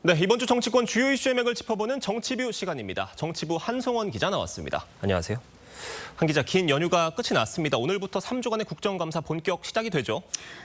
네, 이번 주 정치권 주요 이슈의 맥을 짚어보는 정치뷰 시간입니다. 정치부 한송원 기자 나왔습니다. 안녕하세요. 한 기자, 긴 연휴가 끝이 났습니다. 오늘부터 3주간의 국정감사 본격 시작이 되죠.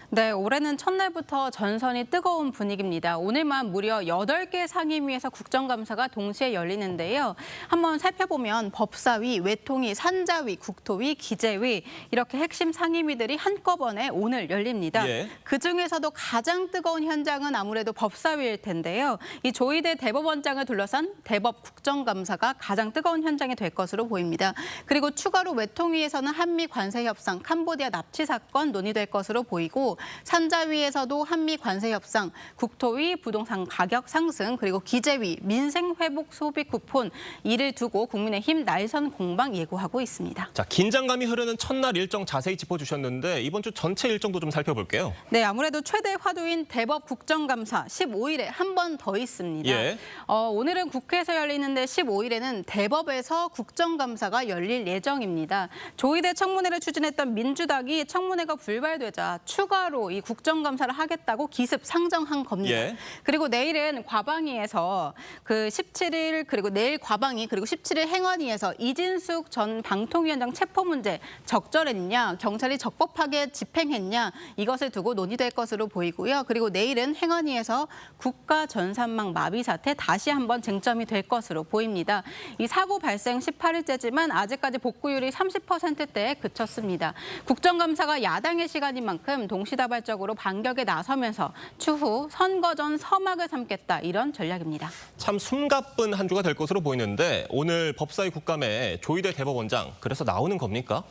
네, 올해는 첫날부터 전선이 뜨거운 분위기입니다. 오늘만 무려 8개 상임위에서 국정감사가 동시에 열리는데요. 한번 살펴보면 법사위, 외통위, 산자위, 국토위, 기재위 이렇게 핵심 상임위들이 한꺼번에 오늘 열립니다. 예. 그중에서도 가장 뜨거운 현장은 아무래도 법사위일 텐데요. 이 조희대 대법원장을 둘러싼 대법 국정감사가 가장 뜨거운 현장이 될 것으로 보입니다. 그리고 추가로 외통위에서는 한미 관세 협상, 캄보디아 납치 사건 논의될 것으로 보이고 산자위에서도 한미 관세 협상, 국토위 부동산 가격 상승, 그리고 기재위 민생 회복 소비 쿠폰 이를 두고 국민의힘 날선 공방 예고하고 있습니다. 자, 긴장감이 흐르는 첫날 일정 자세히 짚어주셨는데 이번 주 전체 일정도 좀 살펴볼게요. 네, 아무래도 최대 화두인 대법 국정감사 15일에 한 번 더 있습니다. 예. 오늘은 국회에서 열리는데 15일에는 대법에서 국정감사가 열릴 예정입니다. 조희대 청문회를 추진했던 민주당이 청문회가 불발되자 추가로 이 국정감사를 하겠다고 기습 상정한 겁니다. 예. 그리고 내일은 과방위에서 그 17일 그리고 내일 과방위 그리고 17일 행안위에서 이진숙 전 방통위원장 체포 문제 적절했냐, 경찰이 적법하게 집행했냐 이것을 두고 논의될 것으로 보이고요. 그리고 내일은 행안위에서 국가 전산망 마비 사태 다시 한번 쟁점이 될 것으로 보입니다. 이 사고 발생 18일째지만 아직까지 복구율이 30%대에 그쳤습니다. 국정감사가 야당의 시간인 만큼 동시다발적으로 반격에 나서면서 추후 선거 전 서막을 삼겠다 이런 전략입니다. 참 숨가쁜 한 주가 될 것으로 보이는데 오늘 법사위 국감에 조희대 대법원장 그래서 나오는 겁니까?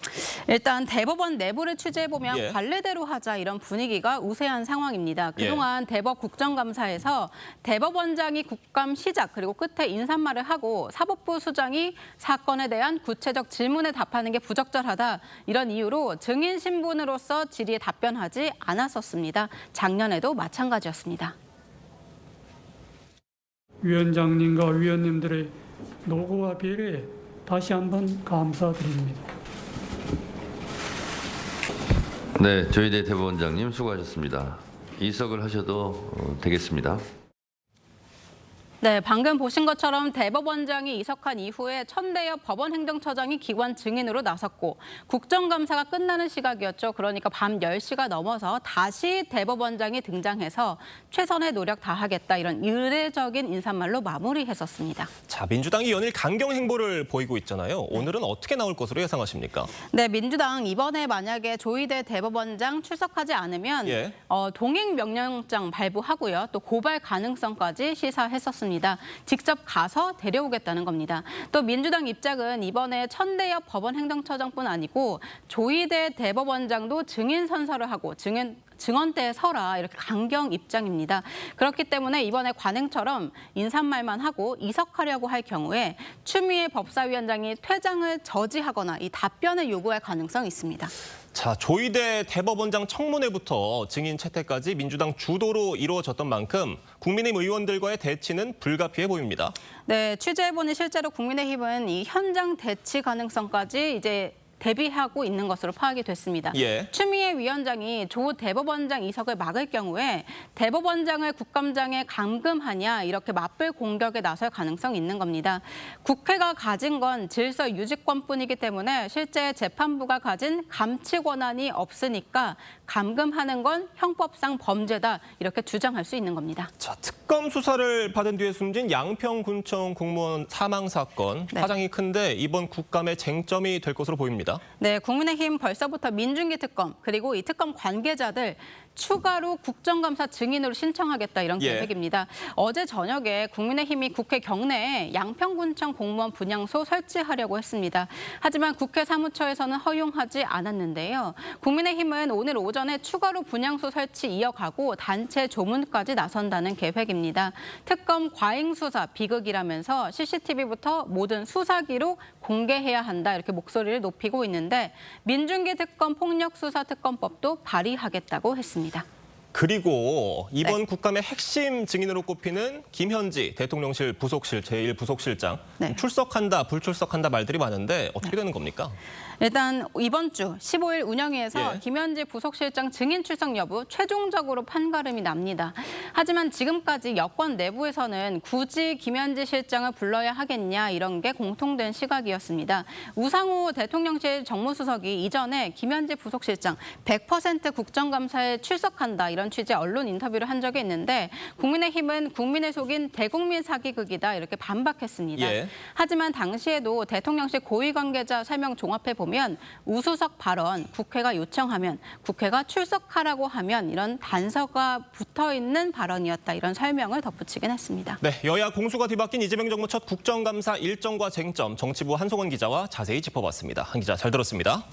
일단 대법원 내부를 취재해보면 예. 관례대로 하자 이런 분위기가 우세한 상황입니다. 그동안 대법 국정감사에서 대법원장이 국감 시작 그리고 끝에 인사말을 하고 사법부 수장이 사건에 대한 구체적 질문에 답하는 게 부적절하다 이런 이유로 증인 신분으로서 질의에 답변하지 않았었습니다. 작년에도 마찬가지였습니다. 위원장님과 위원님들의 노고와 배려에 다시 한번 감사드립니다. 네, 조희대 대법원장님 수고하셨습니다. 이석을 하셔도 되겠습니다. 네, 방금 보신 것처럼 대법원장이 이석한 이후에 천대엽 법원행정처장이 기관 증인으로 나섰고 국정감사가 끝나는 시각이었죠. 그러니까 밤 10시가 넘어서 다시 대법원장이 등장해서 최선의 노력 다하겠다 이런 의례적인 인사말로 마무리했었습니다. 자, 민주당이 연일 강경 행보를 보이고 있잖아요. 오늘은 어떻게 나올 것으로 예상하십니까? 네, 민주당 이번에 만약에 조희대 대법원장 출석하지 않으면 예. 동행 명령장 발부하고요. 또 고발 가능성까지 시사했었습니다. 직접 가서 데려오겠다는 겁니다. 또 민주당 입장은 이번에 천대엽 법원행정처장뿐 아니고 조희대 대법원장도 증인 선서를 하고 증언대에 서라 이렇게 강경 입장입니다. 그렇기 때문에 이번에 관행처럼 인사말만 하고 이석하려고 할 경우에 추미애 법사위원장이 퇴장을 저지하거나 이 답변을 요구할 가능성이 있습니다. 자, 조희대 대법원장 청문회부터 증인 채택까지 민주당 주도로 이루어졌던 만큼 국민의힘 의원들과의 대치는 불가피해 보입니다. 네, 취재해보니 실제로 국민의힘은 이 현장 대치 가능성까지 이제 대비하고 있는 것으로 파악이 됐습니다. 예. 추미애 위원장이 조 대법원장 이석을 막을 경우에 대법원장을 국감장에 감금하냐 이렇게 맞불 공격에 나설 가능성이 있는 겁니다. 국회가 가진 건 질서 유지권뿐이기 때문에 실제 재판부가 가진 감치 권한이 없으니까 감금하는 건 형법상 범죄다 이렇게 주장할 수 있는 겁니다. 자, 특검 수사를 받은 뒤에 숨진 양평군청 공무원 사망 사건 네. 파장이 큰데 이번 국감의 쟁점이 될 것으로 보입니다. 네, 국민의힘 벌써부터 민중기 특검 그리고 이 특검 관계자들 추가로 국정감사 증인으로 신청하겠다 이런 예. 계획입니다. 어제 저녁에 국민의힘이 국회 경내에 양평군청 공무원 분향소 설치하려고 했습니다. 하지만 국회 사무처에서는 허용하지 않았는데요. 국민의힘은 오늘 오전에 추가로 분향소 설치 이어가고 단체 조문까지 나선다는 계획입니다. 특검 과잉 수사 비극이라면서 CCTV부터 모든 수사 기록 공개해야 한다 이렇게 목소리를 높이고 있는데 민중기 특검 폭력수사특검법도 발의하겠다고 했습니다. 그리고 이번 국감의 핵심 증인으로 꼽히는 김현지 대통령실 제1부속실장 네. 출석한다, 불출석한다 말들이 많은데 어떻게 되는 겁니까? 일단 이번 주 15일 운영위에서 예. 김현지 부속실장 증인 출석 여부 최종적으로 판가름이 납니다. 하지만 지금까지 여권 내부에서는 굳이 김현지 실장을 불러야 하겠냐 이런 게 공통된 시각이었습니다. 우상호 대통령실 정무수석이 이전에 김현지 부속실장 100% 국정감사에 출석한다 이런 취지의 언론 인터뷰를 한 적이 있는데 국민의힘은 국민을 속인 대국민 사기극이다 이렇게 반박했습니다. 예. 하지만 당시에도 대통령실 고위 관계자 설명 종합해 보면 우수석 발언, 국회가 요청하면, 국회가 출석하라고 하면 이런 단서가 붙어있는 발언이었다 이런 설명을 덧붙이긴 했습니다. 네, 여야 공수가 뒤바뀐 이재명 정부 첫 국정감사 일정과 쟁점 정치부 한송원 기자와 자세히 짚어봤습니다. 한 기자 잘 들었습니다.